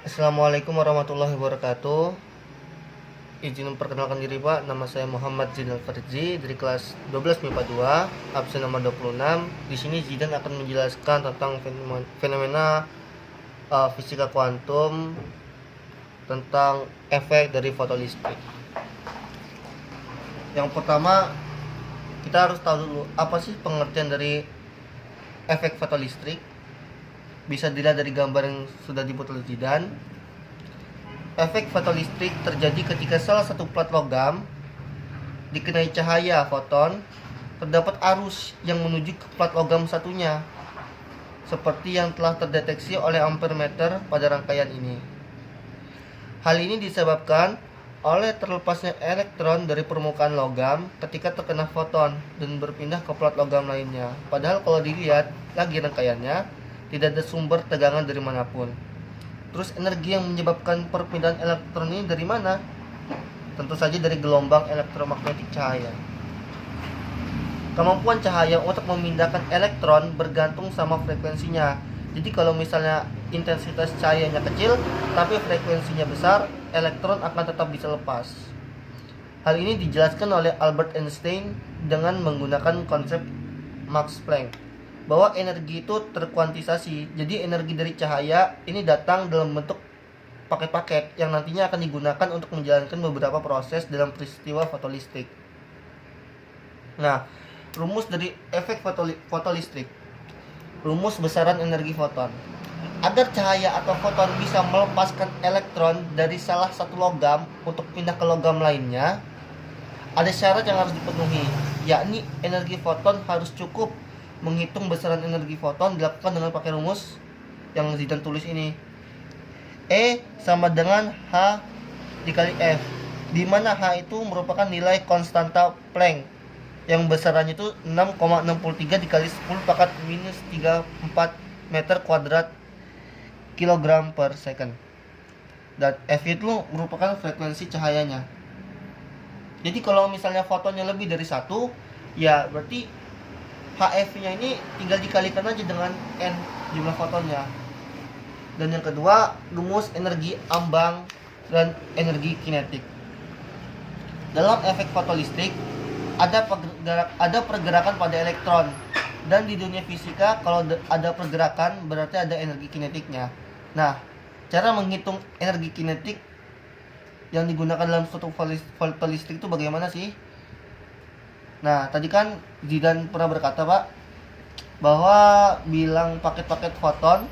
Assalamualaikum warahmatullahi wabarakatuh. Izin memperkenalkan diri Pak, nama saya Muhammad Zainal Farji dari kelas 12 MIPA 2, absen nomor 26. Di sini Zidan akan menjelaskan tentang fenomena fisika kuantum tentang efek dari fotolistrik. Yang pertama, kita harus tahu dulu apa sih pengertian dari efek fotolistrik. Bisa dilihat dari gambar yang sudah dibuat oleh Zidan. Efek fotolistrik terjadi ketika salah satu plat logam dikenai cahaya foton, terdapat arus yang menuju ke plat logam satunya, seperti yang telah terdeteksi oleh ampermeter pada rangkaian ini. Hal ini disebabkan oleh terlepasnya elektron dari permukaan logam ketika terkena foton dan berpindah ke plat logam lainnya. Padahal kalau dilihat lagi rangkaiannya, tidak ada sumber tegangan dari manapun. Terus energi yang menyebabkan perpindahan elektron ini dari mana? Tentu saja dari gelombang elektromagnetik cahaya. Kemampuan cahaya untuk memindahkan elektron bergantung sama frekuensinya. Jadi kalau misalnya intensitas cahayanya kecil tapi frekuensinya besar, elektron akan tetap bisa lepas. Hal ini dijelaskan oleh Albert Einstein dengan menggunakan konsep Max Planck, bahwa energi itu terkuantisasi. Jadi energi dari cahaya ini datang dalam bentuk paket-paket yang nantinya akan digunakan untuk menjalankan beberapa proses dalam peristiwa fotolistrik. Nah, rumus dari efek fotolistrik. Rumus besaran energi foton. Agar cahaya atau foton bisa melepaskan elektron dari salah satu logam untuk pindah ke logam lainnya, ada syarat yang harus dipenuhi, yakni energi foton harus cukup. Menghitung besaran energi foton dilakukan dengan pakai rumus yang Zidan tulis ini. E sama dengan H dikali F, di mana H itu merupakan nilai konstanta Planck yang besarannya itu 6,63 dikali 10 pangkat minus 34 meter kuadrat kilogram per second. Dan F itu merupakan frekuensi cahayanya. Jadi kalau misalnya fotonnya lebih dari 1, ya berarti HF-nya ini tinggal dikalikan aja dengan N, jumlah fotonnya. Dan yang kedua, rumus energi ambang dan energi kinetik. Dalam efek fotolistrik ada pergerakan pada elektron, dan di dunia fisika kalau ada pergerakan berarti ada energi kinetiknya. Nah, cara menghitung energi kinetik yang digunakan dalam suatu fotolistrik itu bagaimana sih? Nah, tadi kan Zidan pernah berkata, Pak, bahwa bilang paket-paket foton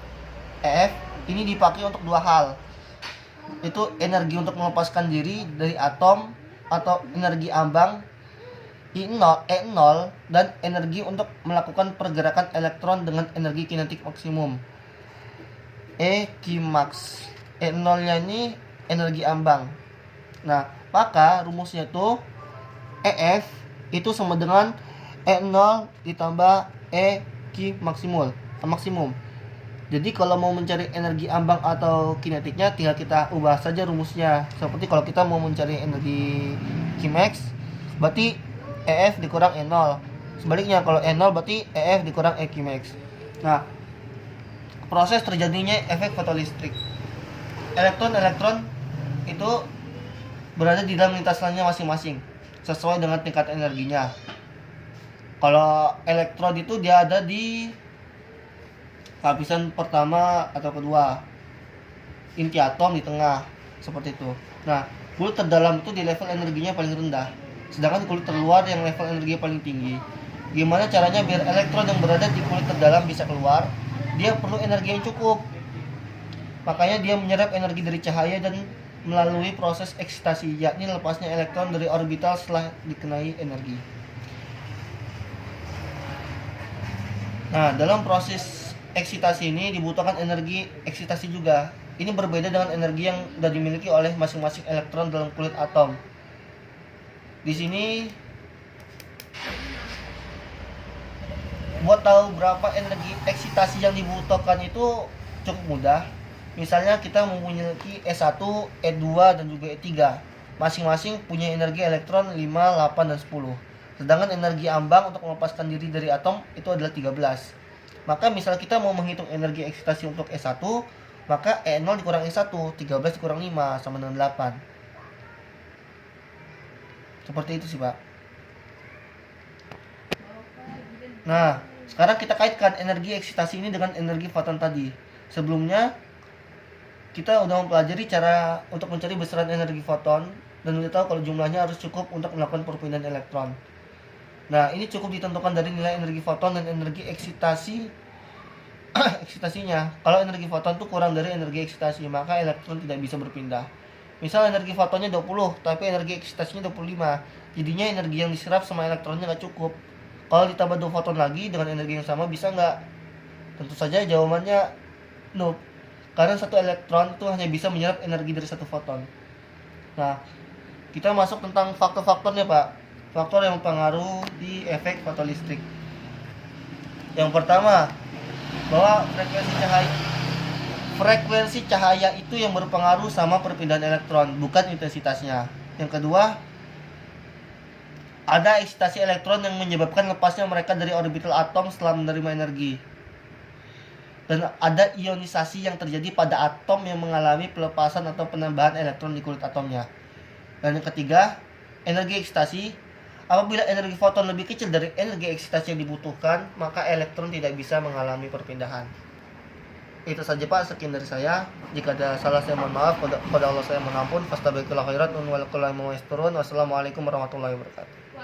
EF ini dipakai untuk dua hal. Itu energi untuk melepaskan diri dari atom atau energi ambang E0 dan energi untuk melakukan pergerakan elektron dengan energi kinetik maksimum Qmax. E0-nya ini energi ambang. Nah, maka rumusnya itu EF itu sama dengan E0 ditambah EQ maksimum. Jadi kalau mau mencari energi ambang atau kinetiknya tinggal kita ubah saja rumusnya. Seperti kalau kita mau mencari energi Qmax berarti EF dikurang E0. Sebaliknya kalau E0 berarti EF dikurang EQmax. Nah, proses terjadinya efek fotolistrik. Elektron itu berada di dalam lintasannya masing-masing sesuai dengan tingkat energinya. Kalau elektron itu dia ada di lapisan pertama atau kedua, inti atom di tengah, seperti itu. Nah, kulit terdalam itu di level energinya paling rendah, sedangkan kulit terluar yang level energinya paling tinggi. Gimana caranya biar elektron yang berada di kulit terdalam bisa keluar? Dia perlu energi yang cukup. Makanya dia menyerap energi dari cahaya dan melalui proses eksitasi, yakni lepasnya elektron dari orbital setelah dikenai energi. Nah, dalam proses eksitasi ini dibutuhkan energi eksitasi juga. Ini berbeda dengan energi yang sudah dimiliki oleh masing-masing elektron dalam kulit atom. Di sini buat tahu berapa energi eksitasi yang dibutuhkan itu cukup mudah. Misalnya kita memiliki E1, E2 dan juga E3. Masing-masing punya energi elektron 5, 8 dan 10. Sedangkan energi ambang untuk melepaskan diri dari atom itu adalah 13. Maka misal kita mau menghitung energi eksitasi untuk E1, Maka E0 dikurang E1, 13 dikurang 5 sama dengan 8. Seperti itu sih, Pak. Nah, sekarang kita kaitkan energi eksitasi ini dengan energi foton tadi. Sebelumnya kita udah mempelajari cara untuk mencari besaran energi foton dan udah tahu kalau jumlahnya harus cukup untuk melakukan perpindahan elektron. Nah, ini cukup ditentukan dari nilai energi foton dan energi eksitasi eksitasinya. Kalau energi foton itu kurang dari energi eksitasi, maka elektron tidak bisa berpindah. Misal energi fotonnya 20, tapi energi eksitasinya 25. Jadinya energi yang diserap sama elektronnya nggak cukup. Kalau ditambah 2 foton lagi dengan energi yang sama, bisa nggak? Tentu saja jawabannya no. Karena satu elektron itu hanya bisa menyerap energi dari satu foton. Nah, kita masuk tentang faktor-faktornya, Pak. Faktor yang mempengaruhi di efek fotolistrik. Yang pertama, bahwa frekuensi cahaya itu yang berpengaruh sama perpindahan elektron, bukan intensitasnya. Yang kedua, ada eksitasi elektron yang menyebabkan lepasnya mereka dari orbital atom setelah menerima energi. Dan ada ionisasi yang terjadi pada atom yang mengalami pelepasan atau penambahan elektron di kulit atomnya. Dan yang ketiga, energi eksitasi. Apabila energi foton lebih kecil dari energi eksitasi yang dibutuhkan, maka elektron tidak bisa mengalami perpindahan. Itu saja, Pak, sekian dari saya. Jika ada salah saya mohon maaf, pada Allah saya mohon ampun. Fastabiqul khairat wa lakum wassalamualaikum warahmatullahi wabarakatuh.